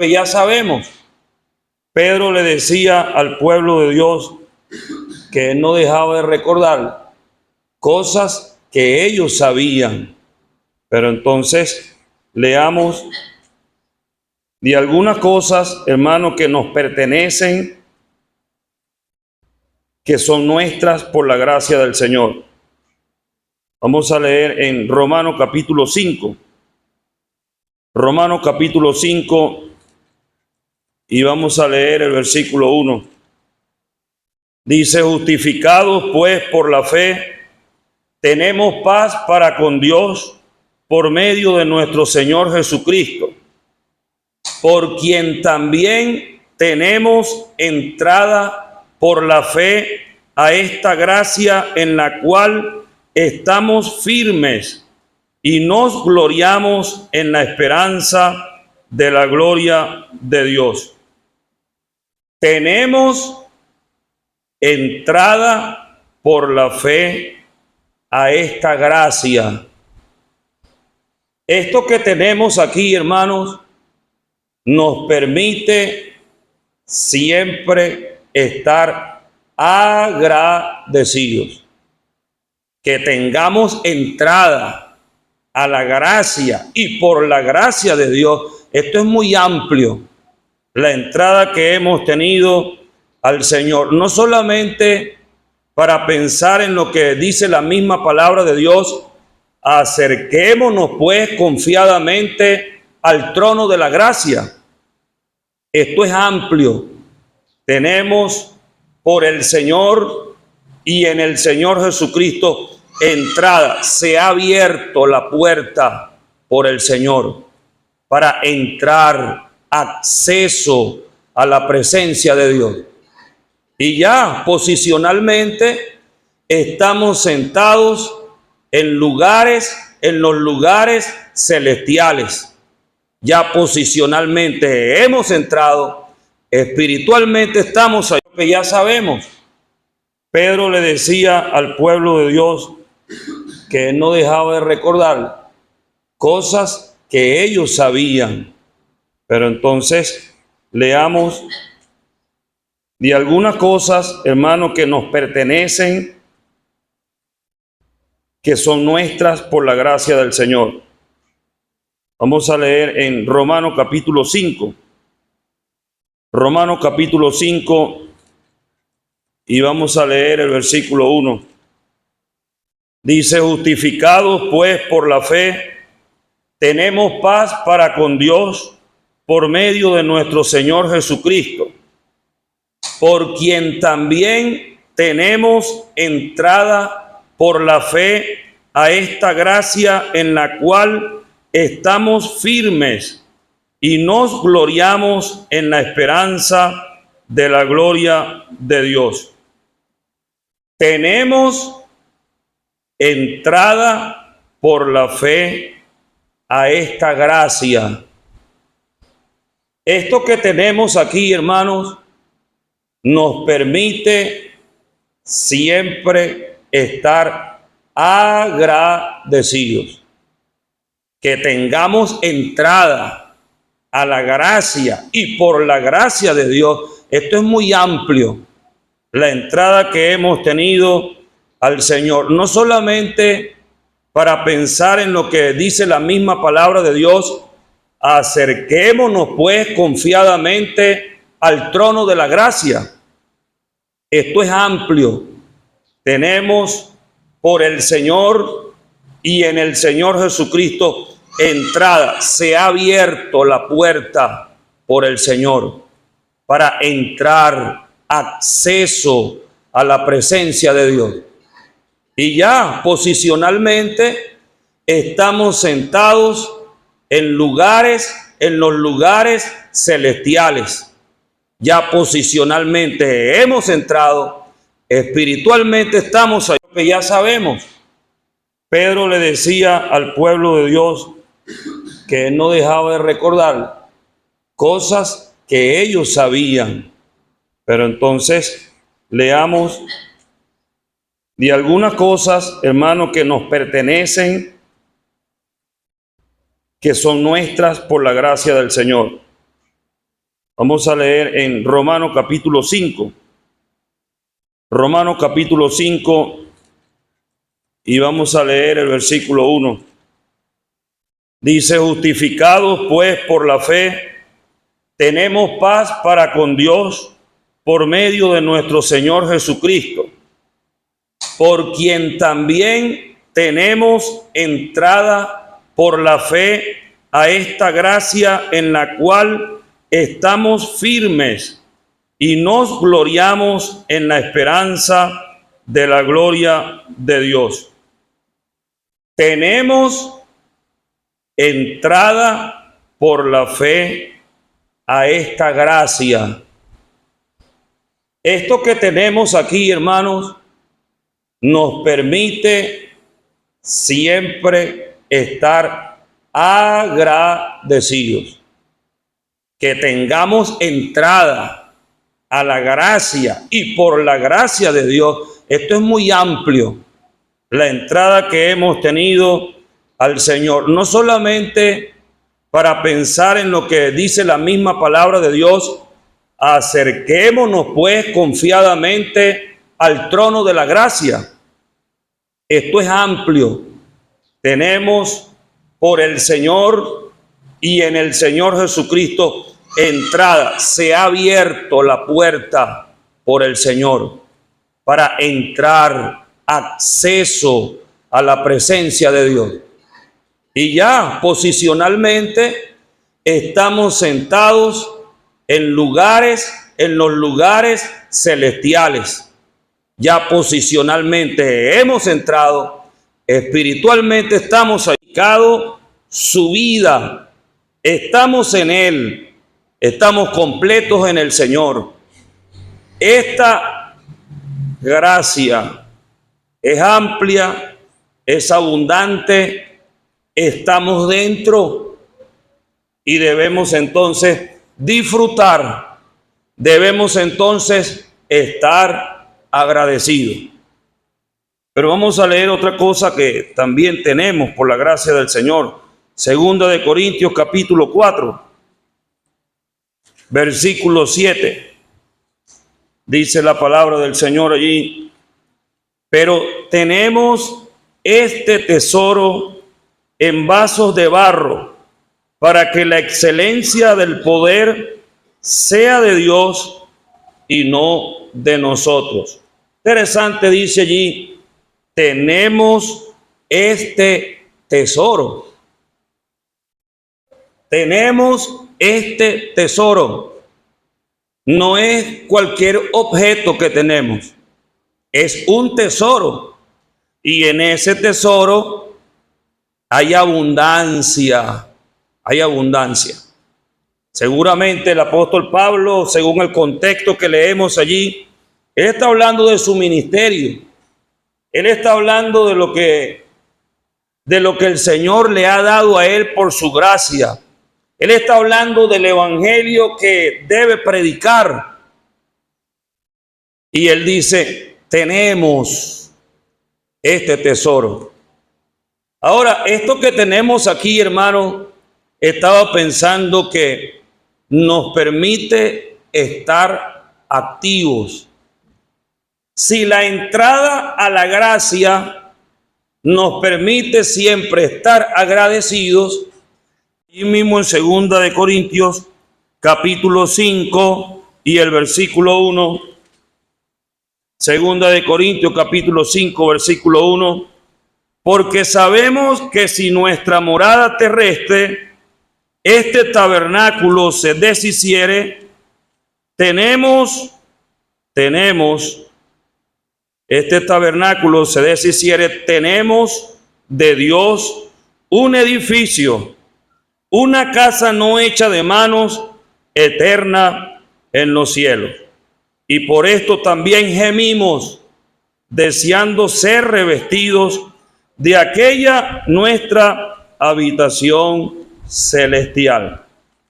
que ya sabemos. Pedro le decía al pueblo de Dios que no dejaba de recordar cosas que ellos sabían. Pero entonces leamos de algunas cosas, hermanos, que nos pertenecen, que son nuestras por la gracia del Señor. Vamos a leer en Romanos capítulo 5. Romanos capítulo 5 y vamos a leer el versículo 1. Dice: justificados pues por la fe, tenemos paz para con Dios por medio de nuestro Señor Jesucristo, por quien también tenemos entrada por la fe a esta gracia en la cual estamos firmes y nos gloriamos en la esperanza de la gloria de Dios. Tenemos entrada por la fe a esta gracia. Esto que tenemos aquí, hermanos, nos permite siempre estar agradecidos. Que tengamos entrada a la gracia y por la gracia de Dios. Esto es muy amplio, la entrada que hemos tenido al Señor, no solamente para pensar en lo que dice la misma palabra de Dios: acerquémonos pues confiadamente al trono de la gracia. Esto es amplio. Tenemos por el Señor y en el Señor Jesucristo entrada. Se ha abierto la puerta por el Señor para entrar, acceso a la presencia de Dios. Y ya posicionalmente estamos sentados en los lugares celestiales. Ya posicionalmente hemos entrado, espiritualmente estamos ahí, que ya sabemos. Pedro le decía al pueblo de Dios que no dejaba de recordar cosas que ellos sabían. Pero entonces leamos de algunas cosas, hermanos, que nos pertenecen, que son nuestras por la gracia del Señor. Vamos a leer en Romanos capítulo 5. Romanos capítulo 5 y vamos a leer el versículo 1. Dice: justificados pues por la fe, tenemos paz para con Dios por medio de nuestro Señor Jesucristo, por quien también tenemos entrada por la fe a esta gracia en la cual estamos firmes y nos gloriamos en la esperanza de la gloria de Dios. Tenemos entrada por la fe a esta gracia. Esto que tenemos aquí, hermanos, nos permite siempre estar agradecidos. Que tengamos entrada a la gracia y por la gracia de Dios. Esto es muy amplio, la entrada que hemos tenido al Señor, no solamente para pensar en lo que dice la misma palabra de Dios: acerquémonos pues confiadamente al trono de la gracia. Esto es amplio. Tenemos por el Señor y en el Señor Jesucristo entrada. Se ha abierto la puerta por el Señor para entrar, acceso a la presencia de Dios. Y ya posicionalmente estamos sentados en los lugares celestiales. Ya posicionalmente hemos entrado, espiritualmente estamos ahí, que ya sabemos. Pedro le decía al pueblo de Dios que no dejaba de recordar cosas que ellos sabían. Pero entonces leamos de algunas cosas, hermanos, que nos pertenecen, que son nuestras por la gracia del Señor. Vamos a leer en Romanos capítulo 5. Romanos capítulo 5 y vamos a leer el versículo 1. Dice: justificados pues por la fe, tenemos paz para con Dios por medio de nuestro Señor Jesucristo, por quien también tenemos entrada por la fe a esta gracia en la cual estamos firmes y nos gloriamos en la esperanza de la gloria de Dios. Tenemos entrada por la fe a esta gracia. Esto que tenemos aquí, hermanos, nos permite siempre estar agradecidos. Que tengamos entrada a la gracia y por la gracia de Dios. Esto es muy amplio, la entrada que hemos tenido al Señor, no solamente para pensar en lo que dice la misma palabra de Dios: acerquémonos pues confiadamente al trono de la gracia. Esto es amplio. Tenemos por el Señor y en el Señor Jesucristo entrada. Se ha abierto la puerta por el Señor para entrar, acceso a la presencia de Dios. Y ya posicionalmente estamos sentados en los lugares celestiales. Ya posicionalmente hemos entrado, espiritualmente estamos dedicados su vida, estamos en Él. Estamos completos en el Señor. Esta gracia es amplia, es abundante, estamos dentro y debemos entonces disfrutar, debemos entonces estar agradecidos. Pero vamos a leer otra cosa que también tenemos por la gracia del Señor. Segunda de Corintios capítulo 4. Versículo 7, dice la palabra del Señor allí: pero tenemos este tesoro en vasos de barro, para que la excelencia del poder sea de Dios y no de nosotros. Interesante, dice allí: tenemos este tesoro. Tenemos este tesoro. No es cualquier objeto que tenemos, es un tesoro. Y en ese tesoro hay abundancia, hay abundancia. Seguramente el apóstol Pablo, según el contexto que leemos allí, él está hablando de su ministerio. Él está hablando de lo que el Señor le ha dado a él por su gracia. Él está hablando del evangelio que debe predicar. Y él dice: tenemos este tesoro. Ahora, esto que tenemos aquí, hermano, estaba pensando que nos permite estar activos. Si la entrada a la gracia nos permite siempre estar agradecidos, y mismo en Segunda de Corintios capítulo 5 y el versículo 1, Segunda de Corintios capítulo 5 versículo 1: porque sabemos que si nuestra morada terrestre, este tabernáculo, se deshiciere, tenemos de Dios un edificio, una casa no hecha de manos, eterna en los cielos. Y por esto también gemimos, deseando ser revestidos de aquella nuestra habitación celestial.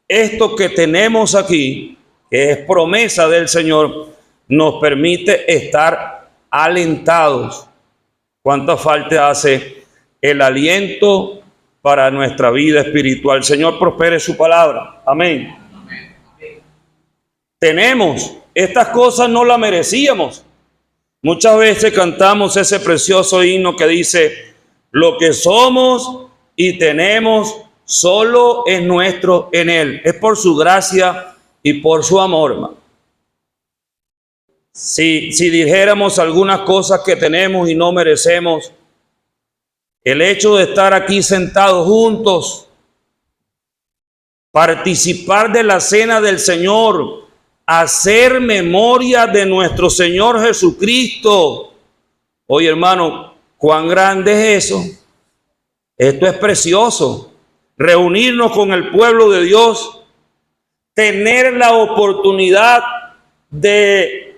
Esto que tenemos aquí, que es promesa del Señor, nos permite estar alentados. ¿Cuánta falta hace el aliento para nuestra vida espiritual? Señor, prospere su palabra. Amén. tenemos. Estas cosas no las merecíamos. Muchas veces cantamos ese precioso himno que dice: lo que somos y tenemos solo es nuestro en Él. Es por su gracia y por su amor, hermano. Si dijéramos algunas cosas que tenemos y no merecemos, el hecho de estar aquí sentados juntos, participar de la cena del Señor, hacer memoria de nuestro Señor Jesucristo. Oye, hermano, cuán grande es eso. Esto es precioso. Reunirnos con el pueblo de Dios, tener la oportunidad de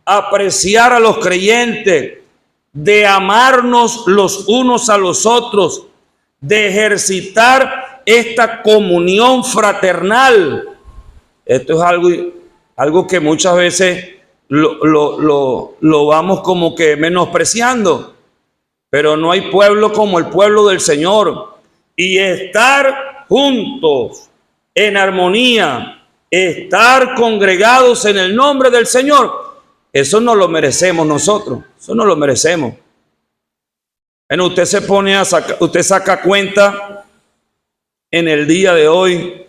apreciar a los creyentes, de amarnos los unos a los otros, de ejercitar esta comunión fraternal. Esto es algo que muchas veces lo vamos como que menospreciando, pero no hay pueblo como el pueblo del Señor. Y estar juntos en armonía, estar congregados en el nombre del Señor, eso no lo merecemos nosotros, eso no lo merecemos. Bueno, usted saca cuenta en el día de hoy,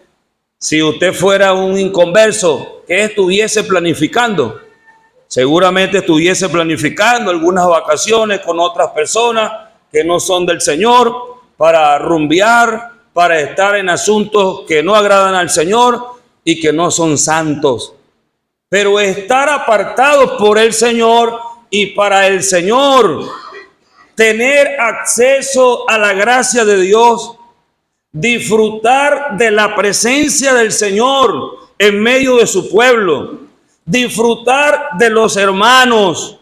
si usted fuera un inconverso, ¿qué estuviese planificando? Seguramente estuviese planificando algunas vacaciones con otras personas que no son del Señor, para rumbear, para estar en asuntos que no agradan al Señor y que no son santos. Pero estar apartados por el Señor y para el Señor, tener acceso a la gracia de Dios, disfrutar de la presencia del Señor en medio de su pueblo, disfrutar de los hermanos,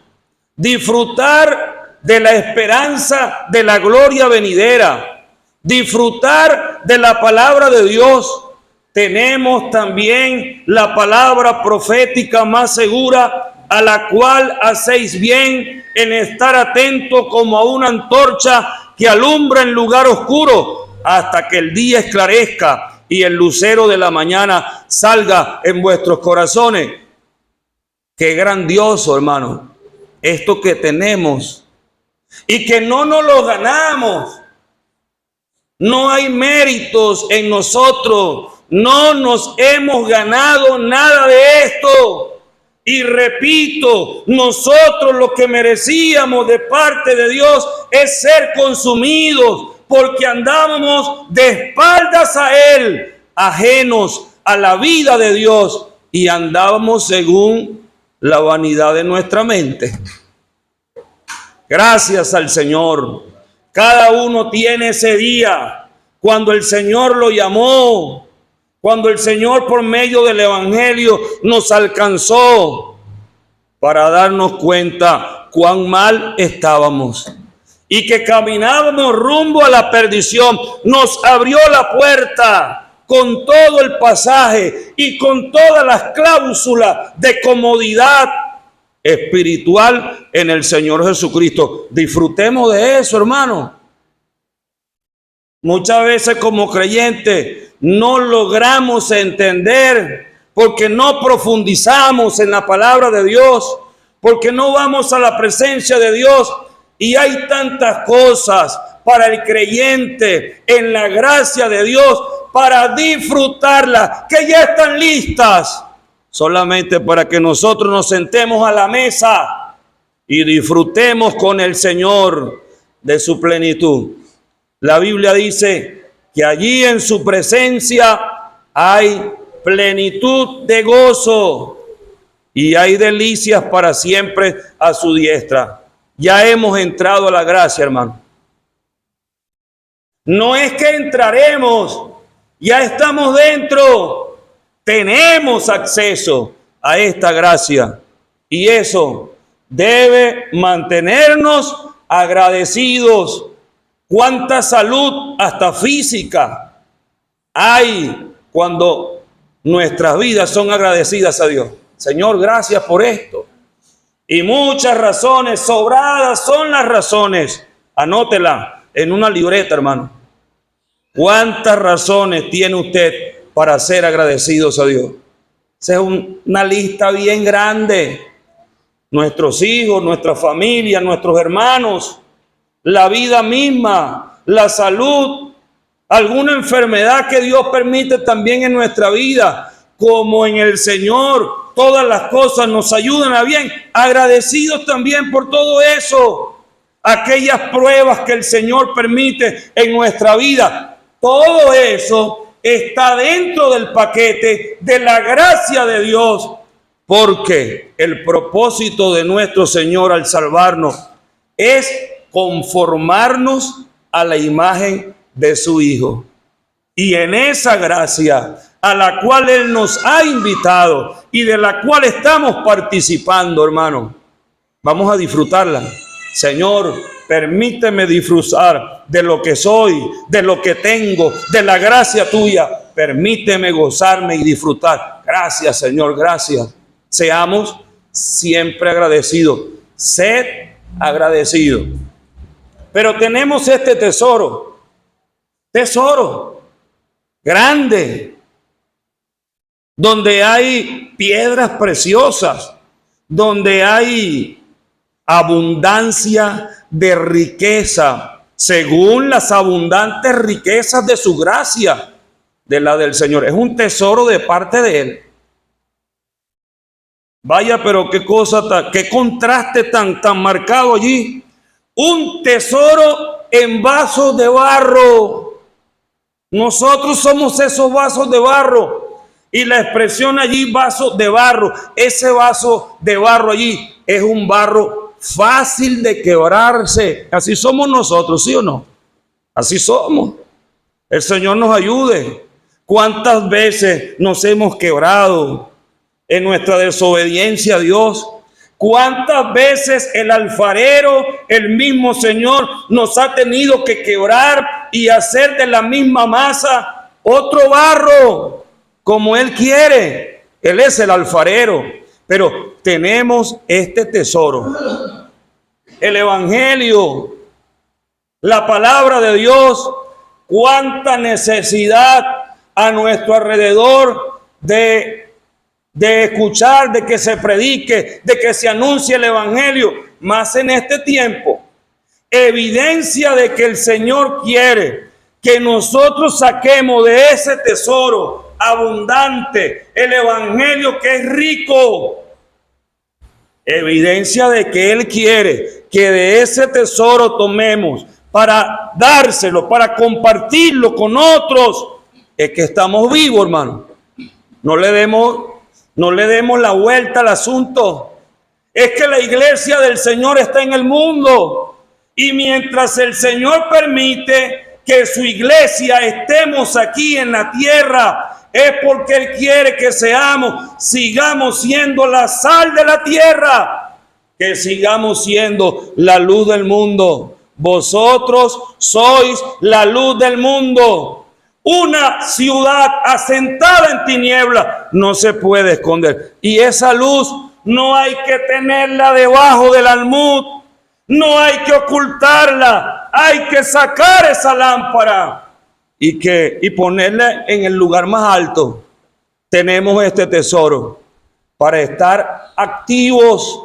disfrutar de la esperanza de la gloria venidera, disfrutar de la palabra de Dios. Tenemos también la palabra profética más segura, a la cual hacéis bien en estar atento como a una antorcha que alumbra en lugar oscuro hasta que el día esclarezca y el lucero de la mañana salga en vuestros corazones. Qué grandioso, hermano, esto que tenemos y que no nos lo ganamos. No hay méritos en nosotros. No nos hemos ganado nada de esto. Y repito, nosotros lo que merecíamos de parte de Dios es ser consumidos, porque andábamos de espaldas a Él, ajenos a la vida de Dios, y andábamos según la vanidad de nuestra mente. Gracias al Señor. Cada uno tiene ese día cuando el Señor lo llamó, cuando el Señor por medio del Evangelio nos alcanzó para darnos cuenta cuán mal estábamos y que caminábamos rumbo a la perdición. Nos abrió la puerta con todo el pasaje y con todas las cláusulas de comodidad espiritual en el Señor Jesucristo. Disfrutemos de eso, hermano. Muchas veces como creyentes no logramos entender porque no profundizamos en la palabra de Dios, porque no vamos a la presencia de Dios, y hay tantas cosas para el creyente en la gracia de Dios para disfrutarla que ya están listas solamente para que nosotros nos sentemos a la mesa y disfrutemos con el Señor de su plenitud. La Biblia dice que allí en su presencia hay plenitud de gozo y hay delicias para siempre a su diestra. Ya hemos entrado a la gracia, hermano. No es que entraremos, ya estamos dentro. Tenemos acceso a esta gracia y eso debe mantenernos agradecidos. Cuánta salud, hasta física, hay cuando nuestras vidas son agradecidas a Dios. Señor, gracias por esto. Y muchas razones, sobradas son las razones. Anótela en una libreta, hermano. ¿Cuántas razones tiene usted para ser agradecidos a Dios? Esa es una lista bien grande. Nuestros hijos, nuestra familia, nuestros hermanos, la vida misma, la salud, alguna enfermedad que Dios permite también en nuestra vida, como en el Señor, todas las cosas nos ayudan a bien. Agradecidos también por todo eso, aquellas pruebas que el Señor permite en nuestra vida. Todo eso está dentro del paquete de la gracia de Dios, porque el propósito de nuestro Señor al salvarnos es conformarnos a la imagen de su Hijo. Y en esa gracia a la cual Él nos ha invitado y de la cual estamos participando, hermano, vamos a disfrutarla. Señor, permíteme disfrutar de lo que soy, de lo que tengo, de la gracia tuya. Permíteme gozarme y disfrutar. Gracias, Señor, gracias. Seamos siempre agradecidos. Sed agradecidos. Pero tenemos este tesoro grande, donde hay piedras preciosas, donde hay abundancia de riqueza, según las abundantes riquezas de su gracia, de la del Señor. Es un tesoro de parte de Él. Vaya, pero qué cosa, qué contraste tan marcado allí. Un tesoro en vasos de barro. Nosotros somos esos vasos de barro. Y la expresión allí, vaso de barro. Ese vaso de barro allí es un barro fácil de quebrarse. Así somos nosotros, ¿sí o no? Así somos. El Señor nos ayude. ¿Cuántas veces nos hemos quebrado en nuestra desobediencia a Dios? ¿Cuántas veces el alfarero, el mismo Señor, nos ha tenido que quebrar y hacer de la misma masa otro barro, como Él quiere? Él es el alfarero, pero tenemos este tesoro, el Evangelio, la palabra de Dios. Cuánta necesidad a nuestro alrededor de escuchar, de que se predique, de que se anuncie el Evangelio, más en este tiempo. Evidencia de que el Señor quiere que nosotros saquemos de ese tesoro abundante el Evangelio, que es rico. Evidencia de que Él quiere que de ese tesoro tomemos para dárselo, para compartirlo con otros. Es que estamos vivos, hermano. No le demos la vuelta al asunto. Es que la iglesia del Señor está en el mundo. Y mientras el Señor permite que su iglesia estemos aquí en la tierra, es porque Él quiere que sigamos siendo la sal de la tierra, que sigamos siendo la luz del mundo. Vosotros sois la luz del mundo. Una ciudad asentada en tinieblas no se puede esconder. Y esa luz no hay que tenerla debajo del almud, no hay que ocultarla, hay que sacar esa lámpara y ponerla en el lugar más alto. Tenemos este tesoro para estar activos.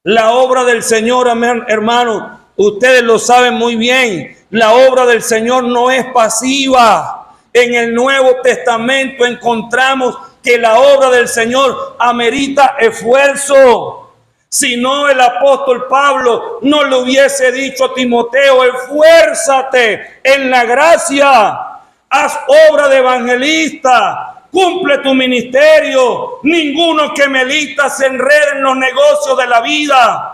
La obra del Señor, hermano, ustedes lo saben muy bien. La obra del Señor no es pasiva. En el Nuevo Testamento encontramos que la obra del Señor amerita esfuerzo. Si no, el apóstol Pablo no le hubiese dicho a Timoteo: esfuérzate en la gracia, haz obra de evangelista, cumple tu ministerio. Ninguno que milita se enrede en los negocios de la vida.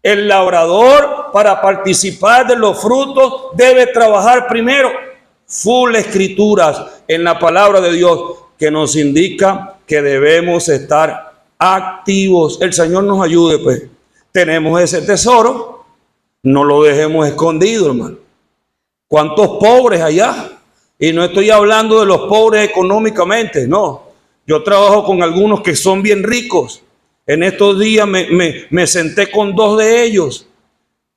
El labrador, para participar de los frutos, debe trabajar primero full escrituras en la palabra de Dios, que nos indica que debemos estar activos. El Señor nos ayude, pues. Tenemos ese tesoro, no lo dejemos escondido, hermano. ¿Cuántos pobres allá? Y no estoy hablando de los pobres económicamente, no. Yo trabajo con algunos que son bien ricos. En estos días me senté con dos de ellos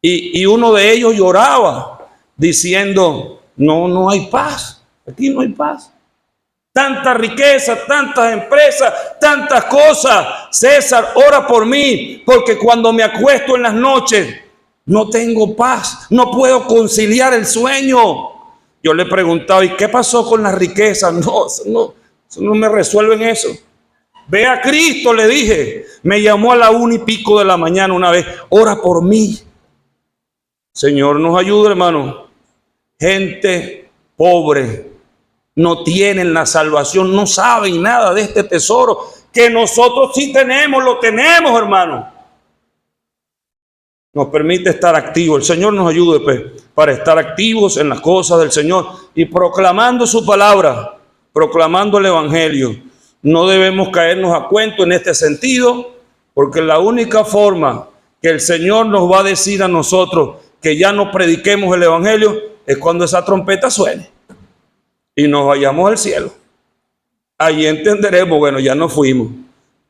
y uno de ellos lloraba diciendo: no hay paz, aquí no hay paz. Tanta riqueza, tantas empresas, tantas cosas. César, ora por mí, porque cuando me acuesto en las noches no tengo paz, no puedo conciliar el sueño. Yo le preguntaba, ¿y qué pasó con las riquezas? No, eso no me resuelven eso. Ve a Cristo, le dije. Me llamó a la 1:00 de la mañana una vez. Ora por mí. Señor nos ayude, hermano. Gente pobre no tienen la salvación, no saben nada de este tesoro que nosotros sí tenemos, lo tenemos, hermano. Nos permite estar activos. El Señor nos ayude, pues, para estar activos en las cosas del Señor y proclamando su palabra, proclamando el Evangelio. No debemos caernos a cuento en este sentido, porque la única forma que el Señor nos va a decir a nosotros que ya no prediquemos el Evangelio es cuando esa trompeta suene y nos vayamos al cielo. Allí entenderemos, bueno, ya nos fuimos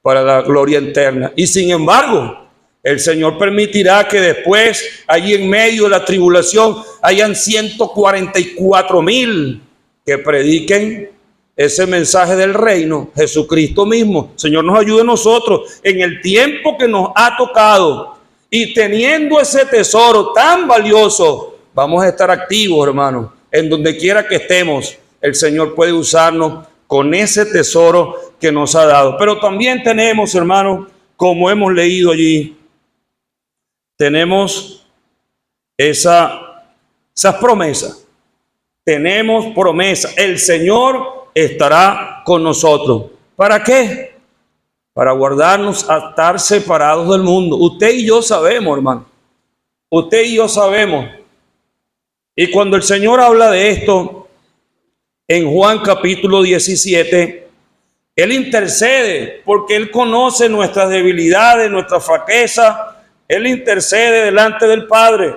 para la gloria eterna. Y sin embargo, el Señor permitirá que después, allí en medio de la tribulación, hayan 144,000 que prediquen ese mensaje del reino, Jesucristo mismo. Señor nos ayude a nosotros en el tiempo que nos ha tocado y teniendo ese tesoro tan valioso, vamos a estar activos, hermanos, en donde quiera que estemos. El Señor puede usarnos con ese tesoro que nos ha dado. Pero también tenemos, hermanos, como hemos leído allí, tenemos esas promesas. Tenemos promesas. El Señor estará con nosotros. ¿Para qué? Para guardarnos a estar separados del mundo. Usted y yo sabemos, hermano. Usted y yo sabemos. Y cuando el Señor habla de esto, en Juan capítulo 17, Él intercede porque Él conoce nuestras debilidades, nuestras flaquezas. Él intercede delante del Padre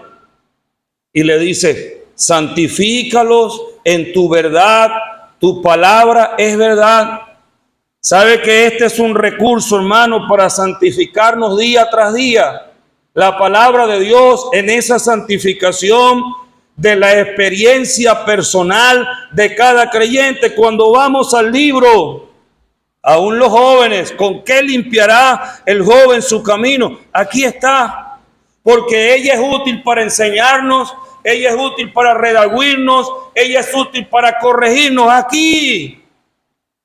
y le dice, santifícalos en tu verdad, tu palabra es verdad. ¿Sabe que este es un recurso, hermano, para santificarnos día tras día? La palabra de Dios en esa santificación de la experiencia personal de cada creyente. Cuando vamos al libro, aún los jóvenes, ¿con qué limpiará el joven su camino? Aquí está, porque ella es útil para enseñarnos, ella es útil para redarguirnos, ella es útil para corregirnos. Aquí,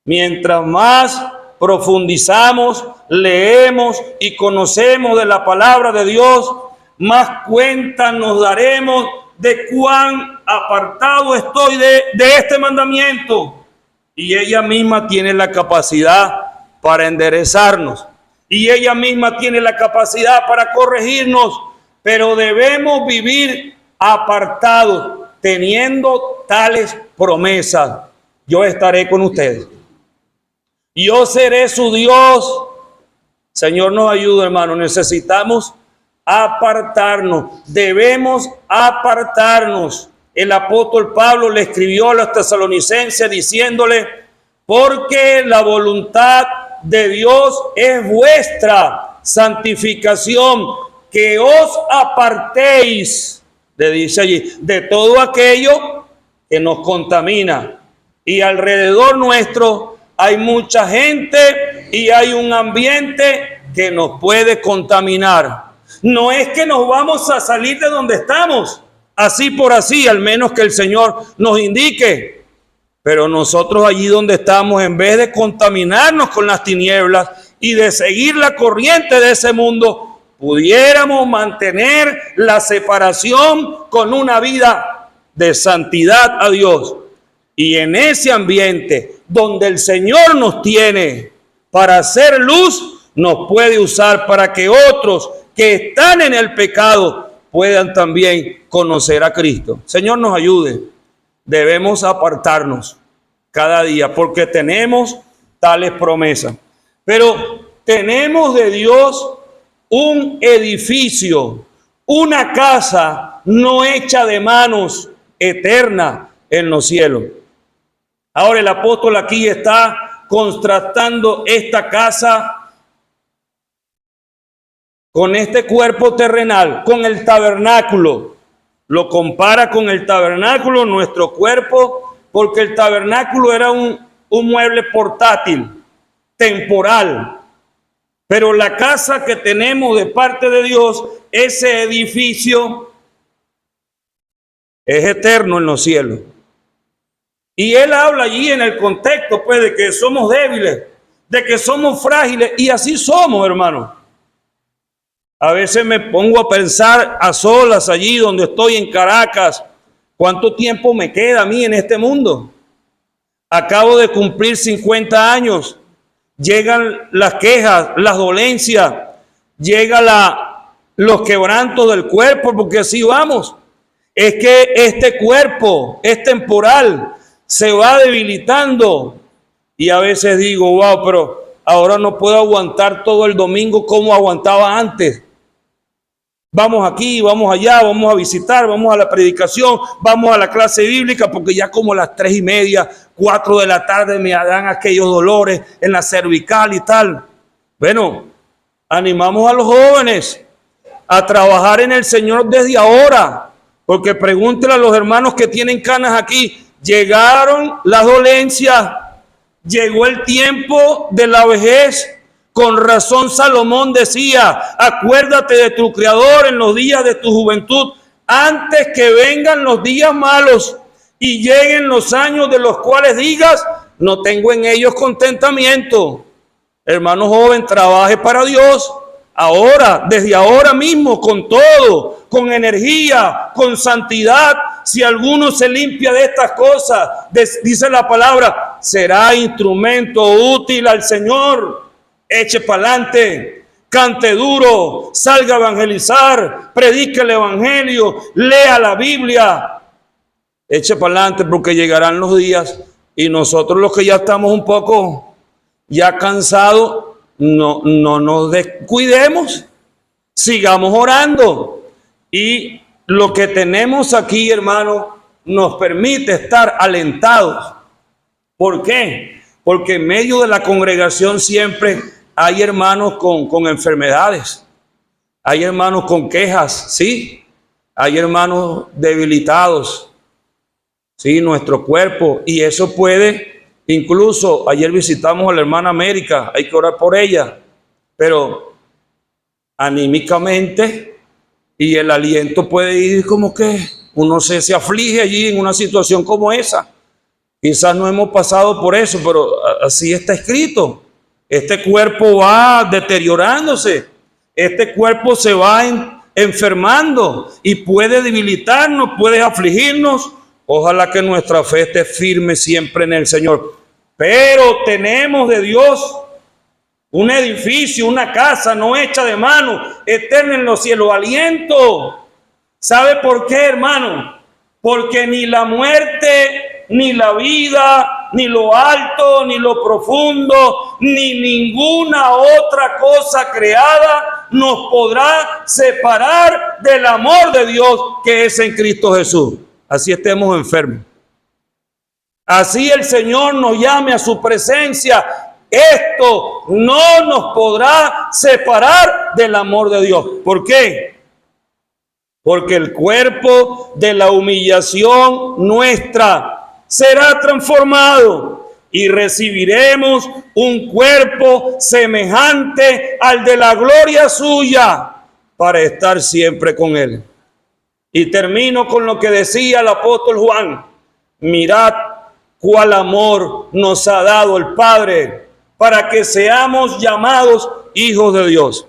mientras más profundizamos, leemos y conocemos de la palabra de Dios, más cuenta nos daremos de cuán apartado estoy de este mandamiento. Y ella misma tiene la capacidad para enderezarnos. Y ella misma tiene la capacidad para corregirnos. Pero debemos vivir apartados, teniendo tales promesas. Yo estaré con ustedes. Yo seré su Dios. Señor nos ayude, hermano. Necesitamos apartarnos. Debemos apartarnos. El apóstol Pablo le escribió a los tesalonicenses diciéndole, porque la voluntad de Dios es vuestra santificación, que os apartéis, le dice allí, de todo aquello que nos contamina. Y alrededor nuestro hay mucha gente y hay un ambiente que nos puede contaminar. No es que nos vamos a salir de donde estamos, así por así, al menos que el Señor nos indique. Pero nosotros allí donde estamos, en vez de contaminarnos con las tinieblas y de seguir la corriente de ese mundo, pudiéramos mantener la separación con una vida de santidad a Dios. Y en ese ambiente donde el Señor nos tiene para hacer luz, nos puede usar para que otros que están en el pecado puedan también conocer a Cristo. Señor nos ayude. Debemos apartarnos cada día porque tenemos tales promesas. Pero tenemos de Dios un edificio, una casa no hecha de manos, eterna en los cielos. Ahora el apóstol aquí está contrastando esta casa con este cuerpo terrenal, con el tabernáculo. Lo compara con el tabernáculo, nuestro cuerpo, porque el tabernáculo era un un mueble portátil, temporal. Pero la casa que tenemos de parte de Dios, ese edificio es eterno en los cielos. Y él habla allí en el contexto, pues, de que somos débiles, de que somos frágiles, y así somos, hermano. A veces me pongo a pensar a solas allí donde estoy en Caracas, ¿cuánto tiempo me queda a mí en este mundo? Acabo de cumplir 50 años. Llegan las quejas, las dolencias, llegan los quebrantos del cuerpo, porque así vamos. Es que este cuerpo es temporal, se va debilitando. Y a veces digo, wow, pero ahora no puedo aguantar todo el domingo como aguantaba antes. Vamos aquí, vamos allá, vamos a visitar, vamos a la predicación, vamos a la clase bíblica, porque ya como las 3:30, 4 de la tarde me dan aquellos dolores en la cervical y tal. Bueno, animamos a los jóvenes a trabajar en el Señor desde ahora, porque pregúntenle a los hermanos que tienen canas aquí, llegaron las dolencias, llegó el tiempo de la vejez. Con razón Salomón decía, acuérdate de tu Creador en los días de tu juventud, antes que vengan los días malos y lleguen los años de los cuales digas, no tengo en ellos contentamiento. Hermano joven, trabaje para Dios, ahora, desde ahora mismo, con todo, con energía, con santidad. Si alguno se limpia de estas cosas, dice la palabra, será instrumento útil al Señor. Eche para adelante, cante duro, salga a evangelizar, predique el evangelio, lea la Biblia. Eche para adelante, porque llegarán los días y nosotros los que ya estamos un poco ya cansados, no nos descuidemos, sigamos orando. Y lo que tenemos aquí, hermano, nos permite estar alentados. ¿Por qué? Porque en medio de la congregación siempre hay hermanos con enfermedades, hay hermanos con quejas, sí, hay hermanos debilitados, sí, nuestro cuerpo, y eso puede, incluso ayer visitamos a la hermana América, hay que orar por ella, pero anímicamente y el aliento puede ir como que uno se aflige allí en una situación como esa. Quizás no hemos pasado por eso, pero así está escrito. Este cuerpo va deteriorándose, este cuerpo se va enfermando y puede debilitarnos, puede afligirnos. Ojalá que nuestra fe esté firme siempre en el Señor. Pero tenemos de Dios un edificio, una casa no hecha de mano, eterna en los cielos. Aliento. ¿Sabe por qué, hermano? Porque ni la muerte, ni la vida, ni lo alto, ni lo profundo, ni ninguna otra cosa creada nos podrá separar del amor de Dios que es en Cristo Jesús. Así estemos enfermos, así el Señor nos llame a su presencia, esto no nos podrá separar del amor de Dios. ¿Por qué? Porque el cuerpo de la humillación nuestra será transformado y recibiremos un cuerpo semejante al de la gloria suya para estar siempre con Él. Y termino con lo que decía el apóstol Juan. Mirad cuál amor nos ha dado el Padre para que seamos llamados hijos de Dios.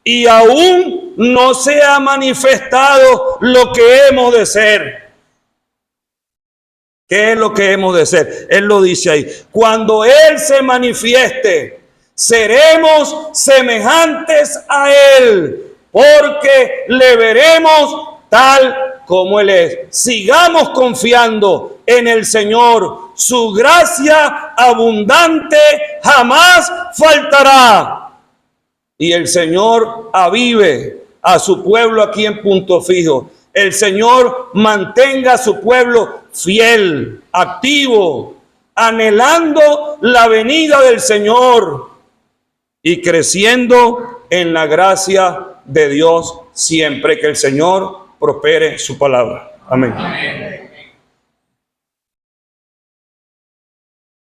Y aún no se ha manifestado lo que hemos de ser. ¿Qué es lo que hemos de ser? Él lo dice ahí. Cuando Él se manifieste, seremos semejantes a Él, porque le veremos tal como Él es. Sigamos confiando en el Señor. Su gracia abundante jamás faltará. Y el Señor avive a su pueblo aquí en Punto Fijo. El Señor mantenga a su pueblo fiel, activo, anhelando la venida del Señor y creciendo en la gracia de Dios siempre. Que el Señor prospere su palabra. Amén. Amén.